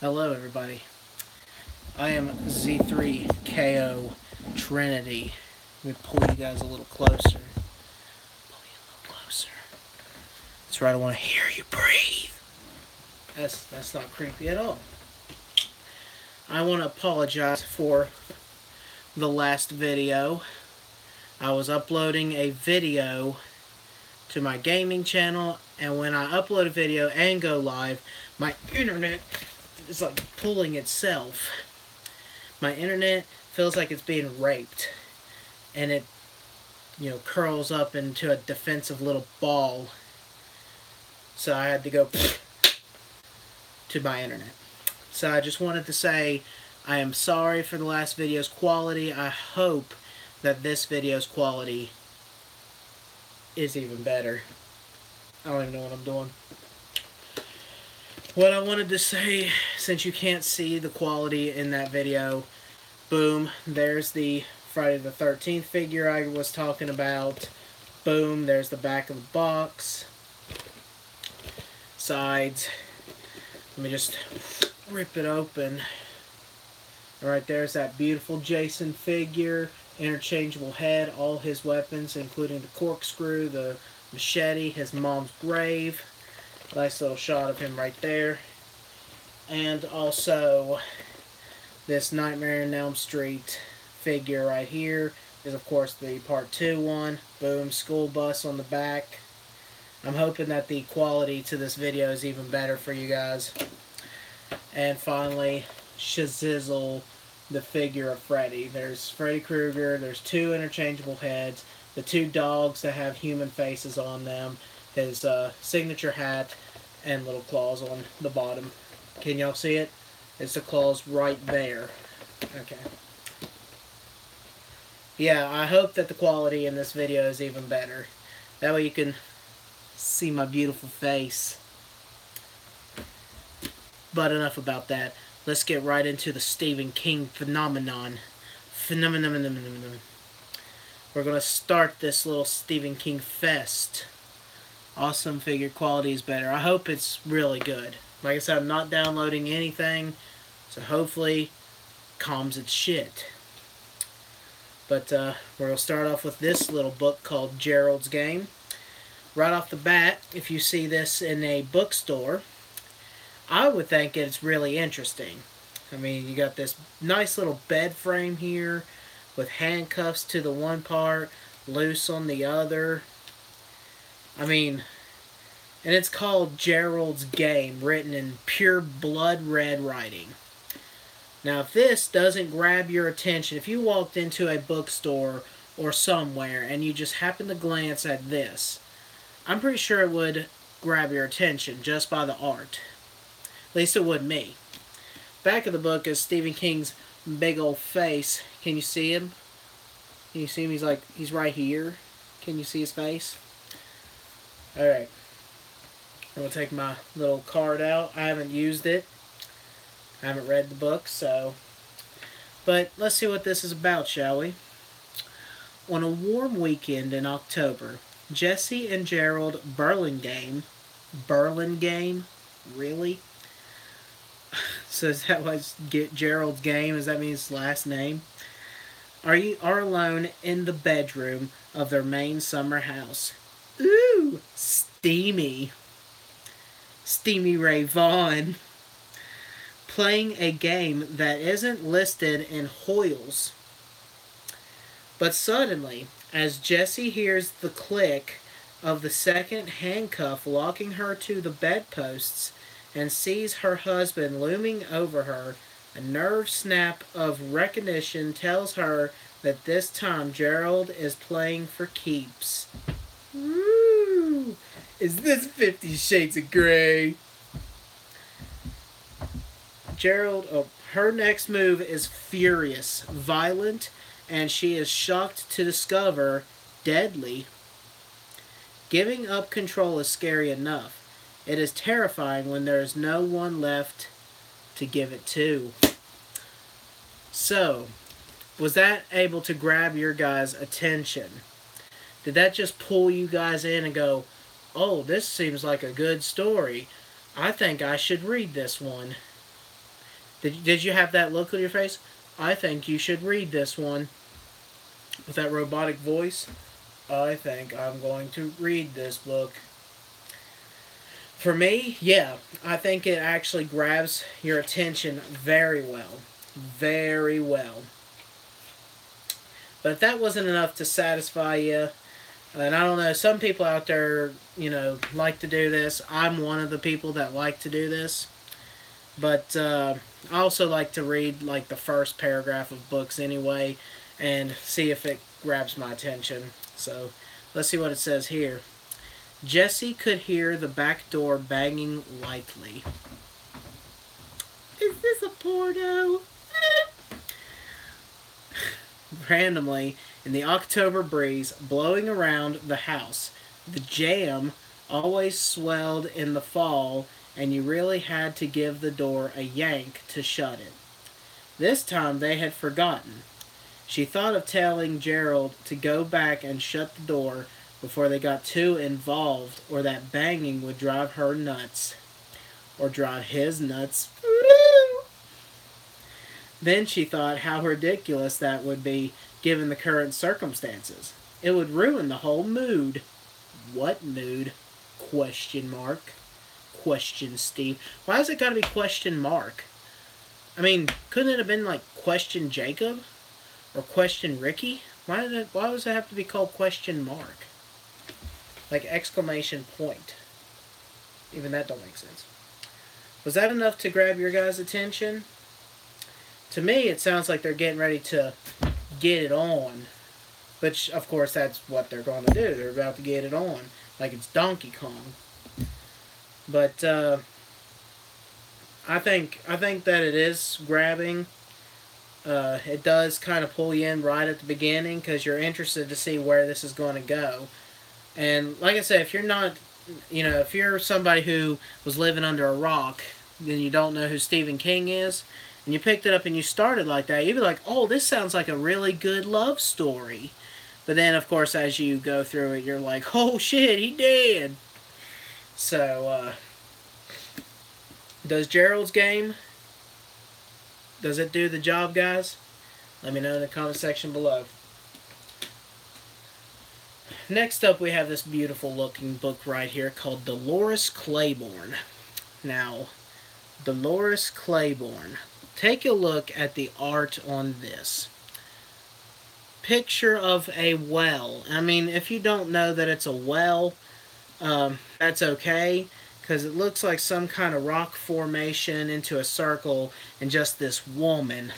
Hello everybody, I am Z3KO Trinity. Let me pull you guys a little closer. That's right, I want to hear you breathe. That's not creepy at all. I want to apologize for the last video. I was uploading a video to my gaming channel, and when I upload a video and go live, my internet is like pulling itself. My internet feels like it's being raped, and it, curls up into a defensive little ball. So I had to go to my internet. So I just wanted to say I am sorry for the last video's quality. I hope that this video's quality is even better. I don't even know what I'm doing. What I wanted to say, since you can't see the quality in that video, boom, there's the Friday the 13th figure I was talking about. Boom, there's the back of the box. Sides. Let me just rip it open. Right there's that beautiful Jason figure. Interchangeable head, all his weapons, including the corkscrew, the machete, his mom's grave. Nice little shot of him right there. And also this Nightmare on Elm Street figure right here is, of course, the Part 2 one. Boom, school bus on the back. I'm hoping that the quality to this video is even better for you guys. And finally, Shazizzle, the figure of Freddy. There's Freddy Krueger, there's two interchangeable heads, the two dogs that have human faces on them, his signature hat, and little claws on the bottom. Can y'all see it? It's the claws right there. Okay. Yeah, I hope that the quality in this video is even better. That way you can see my beautiful face. But enough about that. Let's get right into the Stephen King phenomenon. We're going to start this little Stephen King fest. Awesome figure quality is better. I hope it's really good. Like I said, I'm not downloading anything, so hopefully calms its shit. But we're going to start off with this little book called Gerald's Game. Right off the bat, if you see this in a bookstore, I would think it's really interesting. I mean, you got this nice little bed frame here with handcuffs to the one part, loose on the other. I mean, and it's called Gerald's Game, written in pure blood red writing. Now, if this doesn't grab your attention, if you walked into a bookstore or somewhere and you just happened to glance at this, I'm pretty sure it would grab your attention just by the art. At least it would me. Back of the book is Stephen King's big old face. Can you see him? Can you see him? He's right here. Can you see his face? Alright. I'm going to take my little card out. I haven't used it. I haven't read the book, so. But let's see what this is about, shall we? On a warm weekend in October, Jesse and Gerald Burlingame. Really? So is that what's Gerald's Game? Does that mean his last name? Are alone in the bedroom of their main summer house. Ooh, steamy. Steamy Ray Vaughan. Playing a game that isn't listed in Hoyle's. But suddenly, as Jessie hears the click of the second handcuff locking her to the bedposts and sees her husband looming over her, a nerve snap of recognition tells her that this time Gerald is playing for keeps. Woo! Is this 50 Shades of Grey? Her next move is furious, violent, and she is shocked to discover deadly. Giving up control is scary enough. It is terrifying when there is no one left to give it to. So, was that able to grab your guys' attention? Did that just pull you guys in and go, oh, this seems like a good story. I think I should read this one. Did you have that look on your face? I think you should read this one with that robotic voice. I think I'm going to read this book. For me, yeah, I think it actually grabs your attention very well. Very well. But if that wasn't enough to satisfy you, and I don't know, some people out there, like to do this. I'm one of the people that like to do this. But I also like to read like the first paragraph of books anyway and see if it grabs my attention. So let's see what it says here. Jesse could hear the back door banging lightly. Is this a porno? Randomly, in the October breeze blowing around the house, the jam always swelled in the fall, and you really had to give the door a yank to shut it. This time they had forgotten. She thought of telling Gerald to go back and shut the door before they got too involved, or that banging would drive her nuts. Or drive his nuts. Then she thought how ridiculous that would be given the current circumstances. It would ruin the whole mood. What mood? Question mark. Question Steve. Why has it got to be question mark? I mean, couldn't it have been like question Jacob? Or question Ricky? Why does it have to be called question mark? Like exclamation point. Even that don't make sense. Was that enough to grab your guys' attention? To me, it sounds like they're getting ready to get it on. But, of course, that's what they're going to do. They're about to get it on. Like it's Donkey Kong. But, I think that it is grabbing. It does kind of pull you in right at the beginning because you're interested to see where this is going to go. And, like I said, if you're not, if you're somebody who was living under a rock, then you don't know who Stephen King is, and you picked it up and you started like that, you'd be like, oh, this sounds like a really good love story. But then, of course, as you go through it, you're like, oh, shit, he dead. So, does Gerald's game, does it do the job, guys? Let me know in the comment section below. Next up, we have this beautiful looking book right here called Dolores Claiborne. Now, Dolores Claiborne. Take a look at the art on this. Picture of a well. I mean, if you don't know that it's a well, that's okay, because it looks like some kind of rock formation into a circle, and just this woman,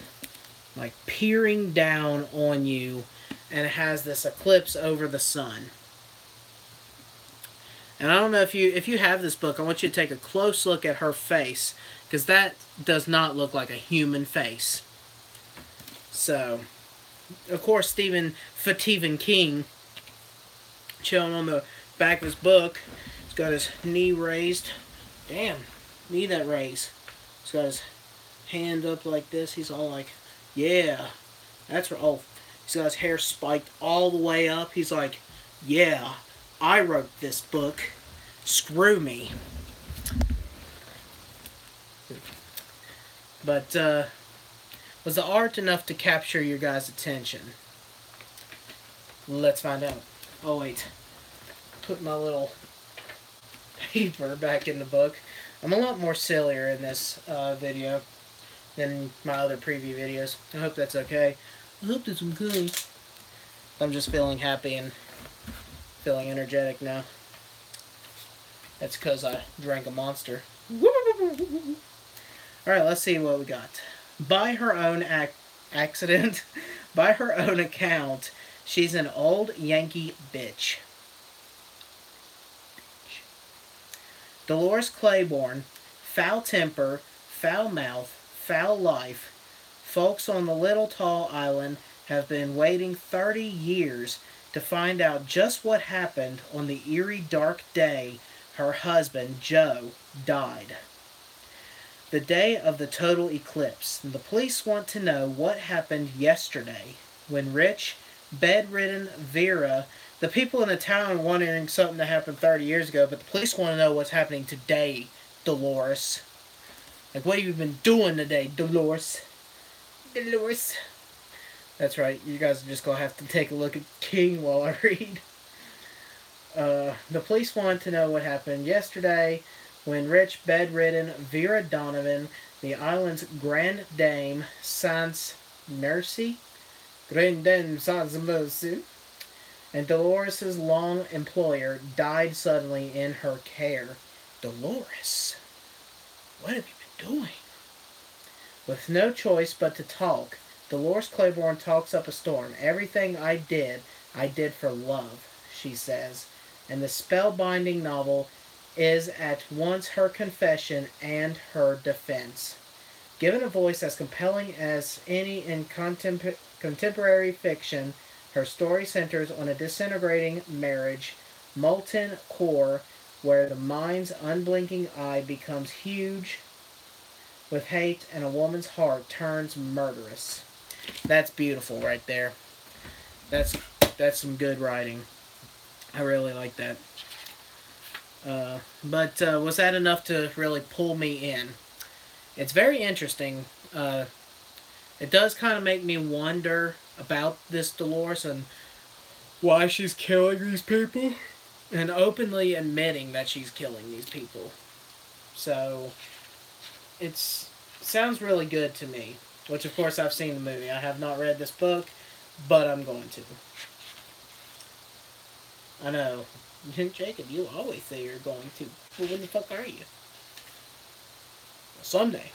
like, peering down on you, and it has this eclipse over the sun. And I don't know if you have this book, I want you to take a close look at her face, because that does not look like a human face. So, of course, Stephen King, chilling on the back of his book, he's got his knee raised. Damn, knee that raise. He's got his hand up like this. He's all like, yeah, that's right. Oh, he's got his hair spiked all the way up. He's like, yeah, I wrote this book. Screw me. But, was the art enough to capture your guys' attention? Let's find out. Oh, wait. Put my little paper back in the book. I'm a lot more sillier in this video than my other preview videos. I hope that's okay. I hope that's okay. I'm just feeling happy and feeling energetic now. That's because I drank a Monster. Alright, let's see what we got. By her own accident, by her own account, she's an old Yankee bitch. Dolores Claiborne, foul temper, foul mouth, foul life. Folks on the little tall island have been waiting 30 years to find out just what happened on the eerie dark day her husband, Joe, died. The day of the total eclipse. The police want to know what happened yesterday when rich, bedridden Vera, the people in the town are wondering something that happened 30 years ago, but the police want to know what's happening today, Dolores. Like, what have you been doing today, Dolores? Dolores. That's right. You guys are just going to have to take a look at King while I read. The police want to know what happened yesterday when rich, bedridden Vera Donovan, the island's Grand Dame Sans Mercy, Grand Dame Sans Mercy, and Dolores' long employer died suddenly in her care. Dolores, what have you been doing? With no choice but to talk, Dolores Claiborne talks up a storm. Everything I did for love, she says. And the spellbinding novel is at once her confession and her defense. Given a voice as compelling as any in contemporary fiction, her story centers on a disintegrating marriage, molten core, where the mind's unblinking eye becomes huge with hate and a woman's heart turns murderous. That's beautiful right there. That's some good writing. I really like that. But was that enough to really pull me in? It's very interesting. It does kind of make me wonder about this Dolores and why she's killing these people and openly admitting that she's killing these people. So it sounds really good to me, which of course I've seen the movie. I have not read this book, but I'm going to. I know. Jacob, you always say you're going to. Well, when the fuck are you? Someday.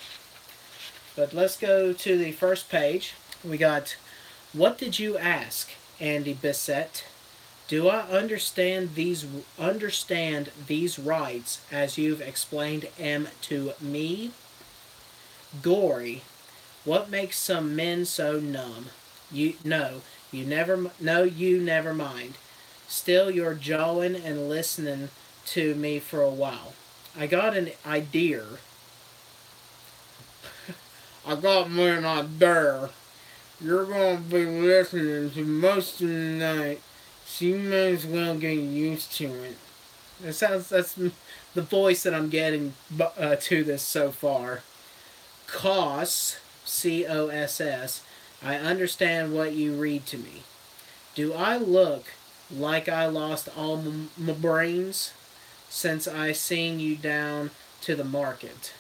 But let's go to the first page. We got, what did you ask, Andy Bissett? Do I understand these rights as you've explained them to me? Gory. What makes some men so numb? You never mind. Still, you're jawing and listening to me for a while. I got an idea. I got me an idea. You're going to be listening to most of the night, so you may as well get used to it. That's the voice that I'm getting to this so far. Coss, C-O-S-S, I understand what you read to me. Do I look like I lost all my brains since I seen you down to the market?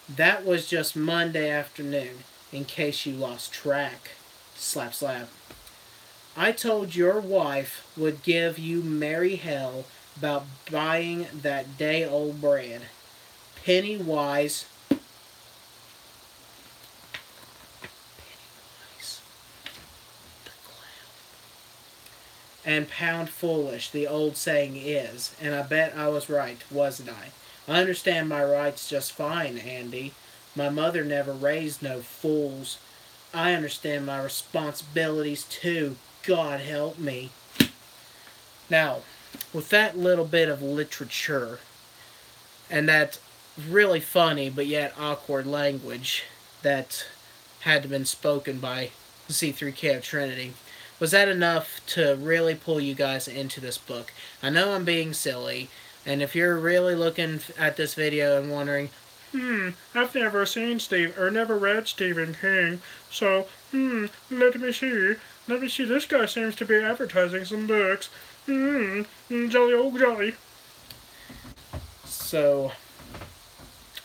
That was just Monday afternoon, in case you lost track. Slap, slap. I told your wife would give you merry hell about buying that day-old bread. Pennywise. And pound foolish, the old saying is, and I bet I was right, wasn't I? I understand my rights just fine, Andy. My mother never raised no fools. I understand my responsibilities too. God help me. Now, with that little bit of literature, and that really funny but yet awkward language that had to been spoken by C3K of Trinity, was that enough to really pull you guys into this book? I know I'm being silly, and if you're really looking at this video and wondering, I've never seen never read Stephen King, so, let me see, this guy seems to be advertising some books, jolly old jolly. So,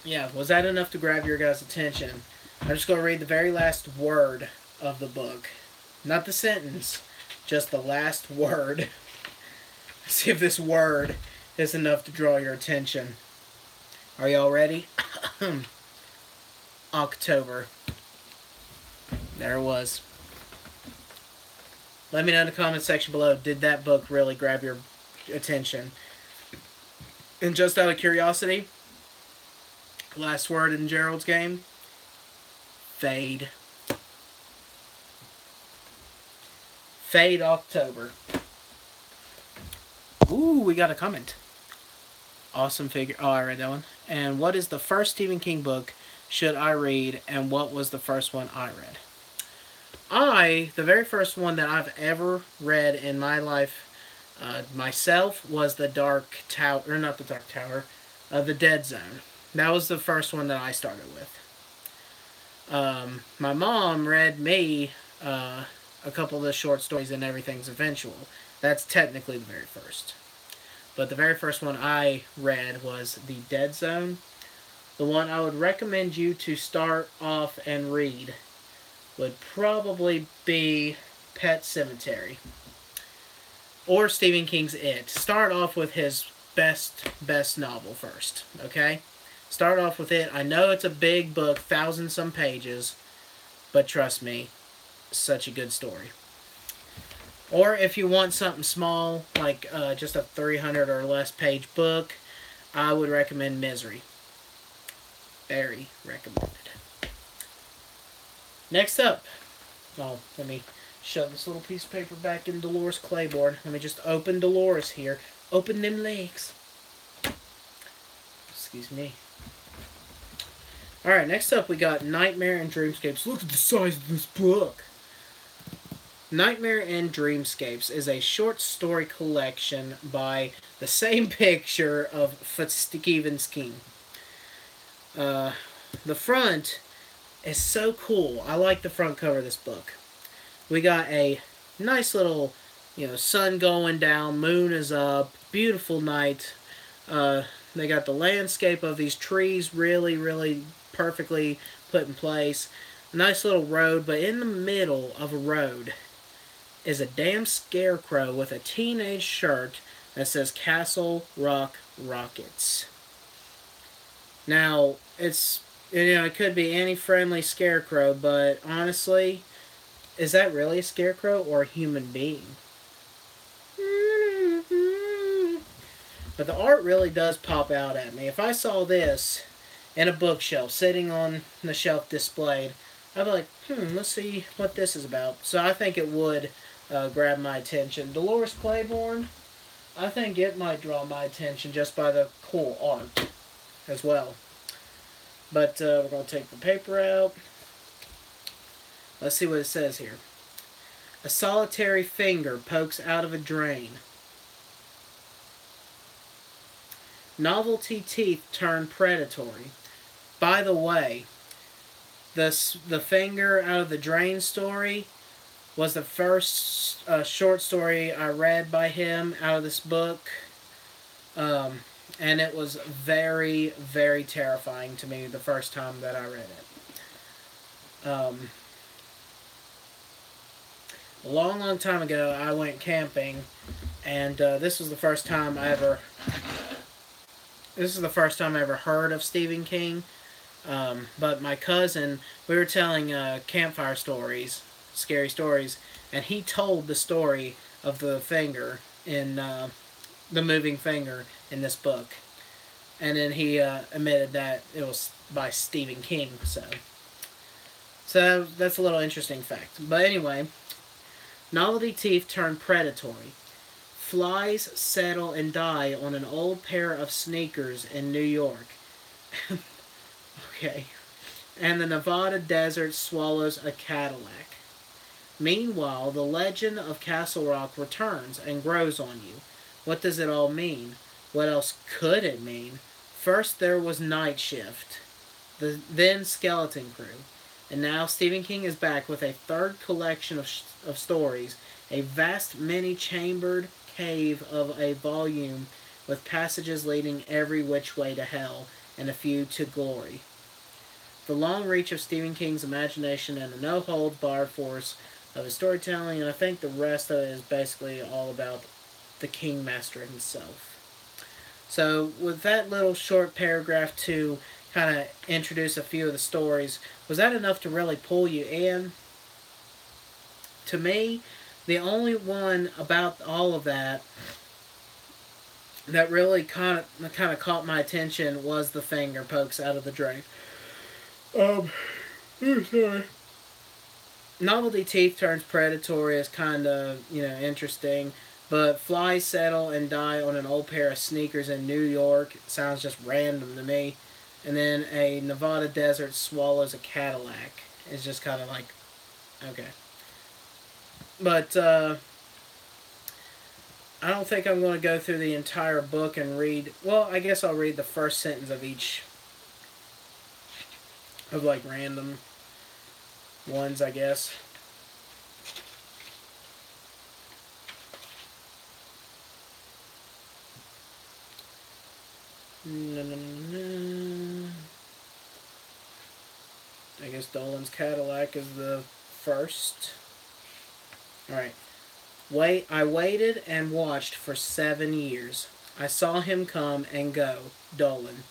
yeah, was that enough to grab your guys' attention? I'm just going to read the very last word of the book. Not the sentence, just the last word. See if this word is enough to draw your attention. Are y'all ready? October. There it was. Let me know in the comment section below, did that book really grab your attention? And just out of curiosity, last word in Gerald's game, fade. Fade October. Ooh, we got a comment. Awesome figure. Oh, I read that one. And what is the first Stephen King book should I read, and what was the first one I read? The very first one that I've ever read in my life myself was The Dark Tower, or not The Dark Tower, The Dead Zone. that was the first one that I started with. My mom read me a couple of the short stories and Everything's Eventual. That's technically the very first. But the very first one I read was The Dead Zone. The one I would recommend you to start off and read would probably be Pet Cemetery or Stephen King's It. Start off with his best novel first, okay? Start off with it. I know it's a big book, 1,000-some pages, but trust me, such a good story. Or if you want something small, like just a 300 or less page book, I would recommend Misery. Very recommended. Next up, let me shove this little piece of paper back in Dolores Claiborne. Let me just open Dolores here. Open them legs. Excuse me. Alright, next up we got Nightmare and Dreamscapes. Look at the size of this book. Nightmare and Dreamscapes is a short story collection by the same picture of Stephen King. The front is so cool. I like the front cover of this book. We got a nice little, sun going down, moon is up, beautiful night. They got the landscape of these trees really, really perfectly put in place. A nice little road, but in the middle of a road is a damn scarecrow with a teenage shirt that says Castle Rock Rockets. Now, it could be any friendly scarecrow, but honestly, is that really a scarecrow or a human being? But the art really does pop out at me. If I saw this in a bookshelf, sitting on the shelf displayed, I'd be like, let's see what this is about. So I think it would grab my attention. Dolores Claiborne, I think it might draw my attention just by the cool art as well. But we're going to take the paper out. Let's see what it says here. A solitary finger pokes out of a drain. Novelty teeth turn predatory. By the way, the finger out of the drain story was the first short story I read by him out of this book. And it was very, very terrifying to me the first time that I read it. A long, long time ago, I went camping, and this was the first time I ever heard of Stephen King. But my cousin, we were telling campfire stories, scary stories, and he told the story of the finger in the moving finger in this book. And then he admitted that it was by Stephen King, so that's a little interesting fact. But anyway, novelty teeth turn predatory. Flies settle and die on an old pair of sneakers in New York. Okay. And the Nevada desert swallows a Cadillac. Meanwhile, the legend of Castle Rock returns and grows on you. What does it all mean? What else could it mean? First there was Night Shift, then Skeleton Crew, and now Stephen King is back with a third collection of stories, a vast many-chambered cave of a volume with passages leading every which way to hell and a few to glory. The long reach of Stephen King's imagination and the no-hold-barred force of his storytelling, and I think the rest of it is basically all about the Kingmaster himself. So with that little short paragraph to kind of introduce a few of the stories, was that enough to really pull you in? To me, the only one about all of that really kind of caught my attention was the finger pokes out of the drain. Sorry. Novelty teeth turns predatory is kind of, interesting. But flies settle and die on an old pair of sneakers in New York. Sounds just random to me. And then a Nevada desert swallows a Cadillac. It's just kind of like, okay. But I don't think I'm going to go through the entire book and read. Well, I guess I'll read the first sentence of each of like random ones, I guess. I guess Dolan's Cadillac is the first. Alright. I waited and watched for 7 years. I saw him come and go, Dolan.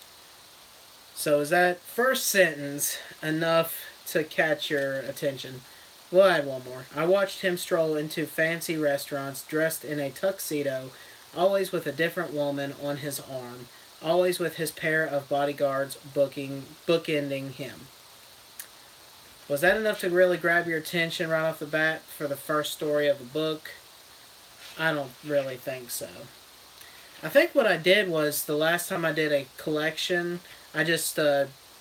So is that first sentence enough to catch your attention? We'll add one more. I watched him stroll into fancy restaurants dressed in a tuxedo, always with a different woman on his arm, always with his pair of bodyguards bookending him. Was that enough to really grab your attention right off the bat for the first story of the book? I don't really think so. I think what I did was, the last time I did a collection, I just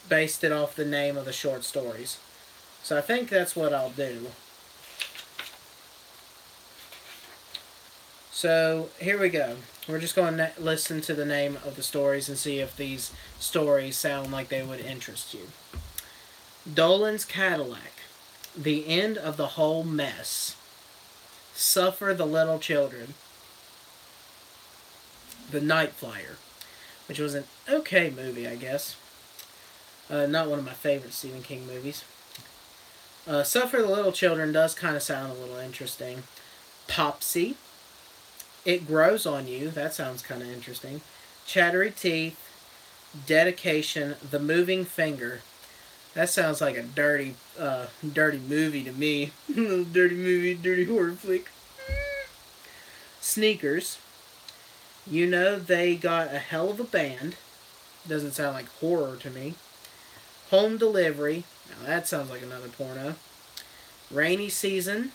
based it off the name of the short stories. So I think that's what I'll do. So here we go. We're just going to listen to the name of the stories and see if these stories sound like they would interest you. Dolan's Cadillac. The end of the whole mess. Suffer the little children. The Night Flyer, which was an okay movie, I guess. Not one of my favorite Stephen King movies. Suffer the Little Children does kind of sound a little interesting. Popsy. It Grows on You. That sounds kind of interesting. Chattery Teeth. Dedication. The Moving Finger. That sounds like a dirty movie to me. Dirty movie, dirty horror flick. Sneakers. You Know They Got a Hell of a Band. Doesn't sound like horror to me. Home Delivery. Now that sounds like another porno. Rainy Season.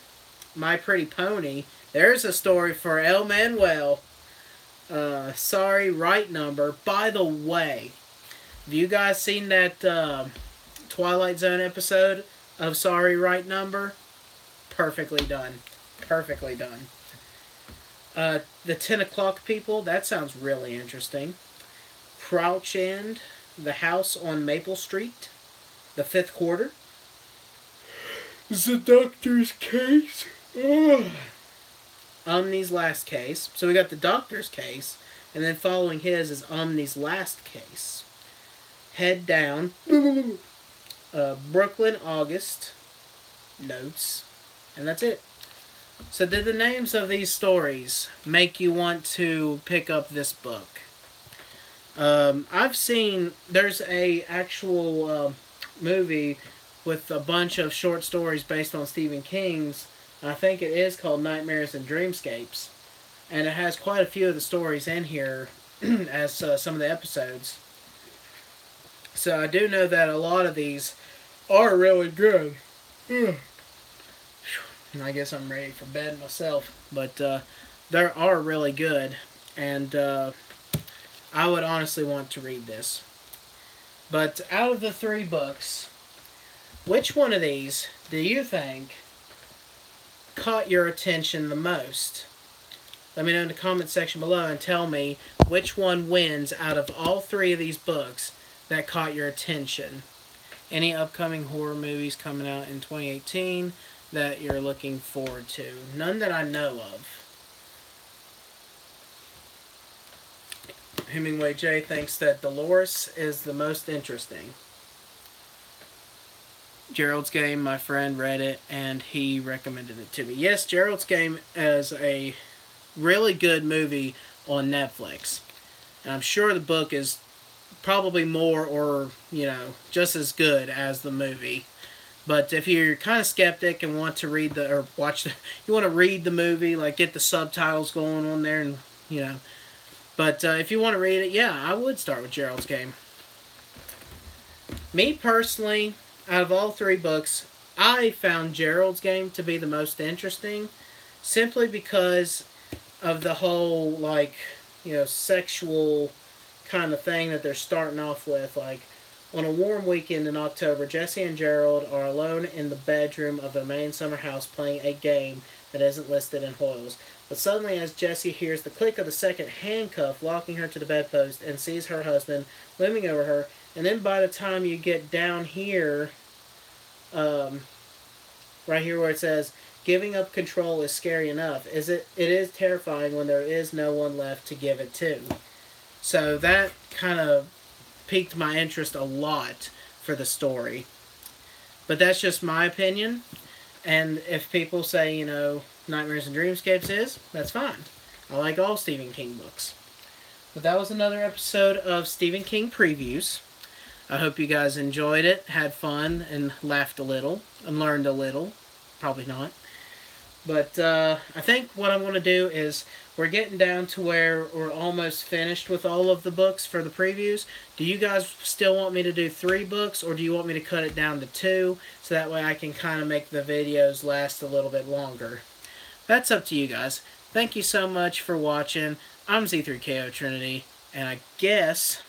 My Pretty Pony. There's a story for El Manuel. Sorry, Right Number. By the way, have you guys seen that Twilight Zone episode of Sorry, Right Number? Perfectly done. Perfectly done. The 10 O'Clock People. That sounds really interesting. Crouch End. The House on Maple Street. The Fifth Quarter. The Doctor's Case. Ugh. Omni's Last Case. So we got the Doctor's Case, and then following his is Omni's Last Case. Head Down. Brooklyn August. Notes. And that's it. So did the names of these stories make you want to pick up this book? I've seen, there's a actual movie with a bunch of short stories based on Stephen King's. I think it is called Nightmares and Dreamscapes. And it has quite a few of the stories in here as some of the episodes. So I do know that a lot of these are really good. And I guess I'm ready for bed myself. But they are really good. And I would honestly want to read this. But out of the 3 books, which one of these do you think caught your attention the most? Let me know in the comment section below and tell me which one wins out of all 3 of these books that caught your attention. Any upcoming horror movies coming out in 2018 that you're looking forward to? None that I know of. Hemingway J thinks that Dolores is the most interesting. Gerald's Game, my friend read it and he recommended it to me. Yes, Gerald's Game is a really good movie on Netflix. And I'm sure the book is probably more or, just as good as the movie. But if you're kind of skeptic and want to read you want to read the movie, like get the subtitles going on there and, But if you want to read it, yeah, I would start with Gerald's Game. Me personally, out of all 3 books, I found Gerald's Game to be the most interesting, simply because of the whole, sexual kind of thing that they're starting off with. Like, on a warm weekend in October, Jesse and Gerald are alone in the bedroom of their main summer house playing a game that isn't listed in Hoyle's. But suddenly, as Jessie hears the click of the second handcuff locking her to the bedpost and sees her husband looming over her, And then by the time you get down here, right here where it says, giving up control is scary enough. It is terrifying when there is no one left to give it to. So that kind of piqued my interest a lot for the story. But that's just my opinion. And if people say, Nightmares and Dreamscapes is, that's fine. I like all Stephen King books. But that was another episode of Stephen King Previews. I hope you guys enjoyed it, had fun, and laughed a little, and learned a little. Probably not. But I think what I'm going to do is, we're getting down to where we're almost finished with all of the books for the previews. Do you guys still want me to do 3 books, or do you want me to cut it down to 2, so that way I can kind of make the videos last a little bit longer? That's up to you guys. Thank you so much for watching. I'm Z3KO Trinity, and I guess...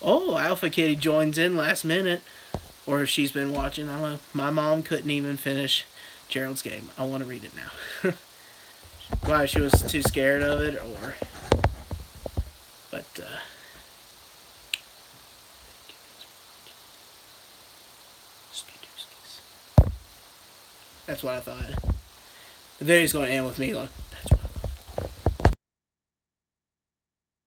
Oh, Alpha Kitty joins in last minute. Or if she's been watching, I don't know. My mom couldn't even finish Gerald's game. I want to read it now. Why, she was too scared of it, or... But, that's what I thought. The video's going to end with me going...